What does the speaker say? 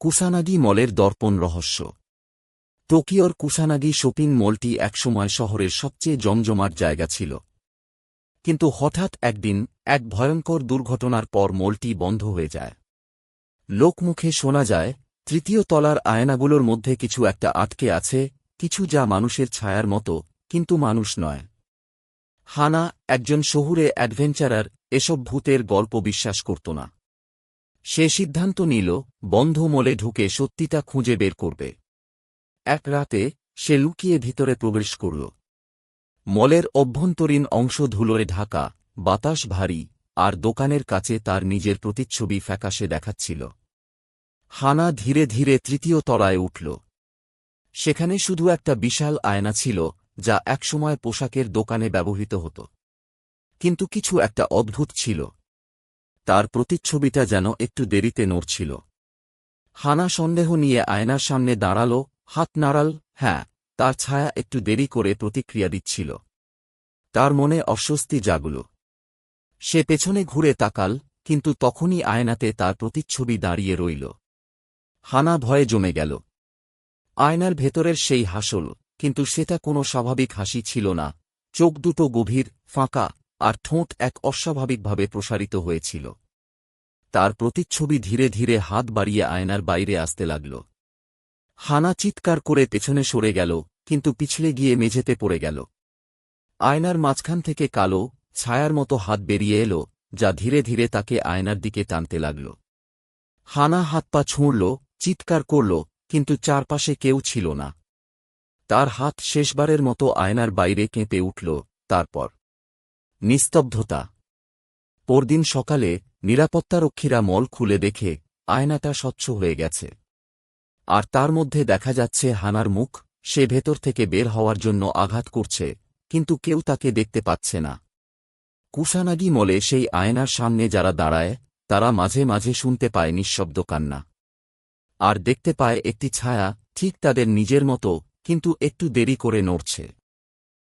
কুসানাগি মলের দর্পণ রহস্য। টোকিওর কুসানাগি শপিং মলটি একসময় শহরের সবচেয়ে জমজমাট জায়গা ছিল। কিন্তু হঠাৎ একদিন এক ভয়ঙ্কর দুর্ঘটনার পর মলটি বন্ধ হয়ে যায়। লোকমুখে শোনা যায়, তৃতীয় তলার আয়নাগুলোর মধ্যে কিছু একটা আটকে আছে, কিছু যা মানুষের ছায়ার মতো, কিন্তু মানুষ নয়। হানা, একজন শহুরে অ্যাডভেঞ্চারার, এসব ভূতের গল্প বিশ্বাস করত না। সে সিদ্ধান্ত নিল, বন্ধ মলে ঢুকে সত্যিটা খুঁজে বের করবে। এক রাতে সে লুকিয়ে ভিতরে প্রবেশ করল। মলের অভ্যন্তরীণ অংশ ধুলোয় ঢাকা, বাতাস ভারী, আর দোকানের কাছে তার নিজের প্রতিচ্ছবি ফ্যাকাশে দেখাচ্ছিল। হানা ধীরে ধীরে তৃতীয় তলায় উঠল। সেখানে শুধু একটা বিশাল আয়না ছিল, যা একসময় পোশাকের দোকানে ব্যবহৃত হতো। কিন্তু কিছু একটা অদ্ভুত ছিল। তার প্রতিচ্ছবিটা যেন একটু দেরিতে নড়ছিল। হানা সন্দেহ নিয়ে আয়নার সামনে দাঁড়াল, হাত নাড়াল, হ্যাঁ, তার ছায়া একটু দেরি করে প্রতিক্রিয়া দিচ্ছিল। তার মনে অস্বস্তি জাগল। সে পেছনে ঘুরে তাকাল, কিন্তু তখনই আয়নাতে তার প্রতিচ্ছবি দাঁড়িয়ে রইল। হানা ভয়ে জমে গেল। আয়নার ভেতরের সেই হাসল, কিন্তু সেটা কোনো স্বাভাবিক হাসি ছিল না। চোখ দুটো গভীর, ফাঁকা, আর ঠোঁট এক অস্বাভাবিকভাবে প্রসারিত হয়েছিল। তার প্রতিচ্ছবি ধীরে ধীরে হাত বাড়িয়ে আয়নার বাইরে আসতে লাগল। হানা চিৎকার করে পেছনে সরে গেল, কিন্তু পিছলে গিয়ে মেঝেতে পড়ে গেল। আয়নার মাঝখান থেকে কালো, ছায়ার মতো হাত বেরিয়ে এল, যা ধীরে ধীরে তাকে আয়নার দিকে টানতে লাগল। হানা হাত পা ছুঁড়ল, চিৎকার করল, কিন্তু চারপাশে কেউ ছিল না। তার হাত শেষবারের মতো আয়নার বাইরে কেঁপে উঠল, তারপর নিস্তব্ধতা। পরদিন সকালে নিরাপত্তারক্ষীরা মল খুলে দেখে আয়নাটা স্বচ্ছ হয়ে গেছে। আর তার মধ্যে দেখা যাচ্ছে হানার মুখ। সে ভেতর থেকে বের হওয়ার জন্য আঘাত করছে, কিন্তু কেউ তাকে দেখতে পাচ্ছে না। কুসানাগি মলে সেই আয়নার সামনে যারা দাঁড়ায়, তারা মাঝে মাঝে শুনতে পায় নিঃশব্দ কান্না। আর দেখতে পায় একটি ছায়া, ঠিক তাদের নিজের মতো, কিন্তু একটু দেরি করে নড়ছে।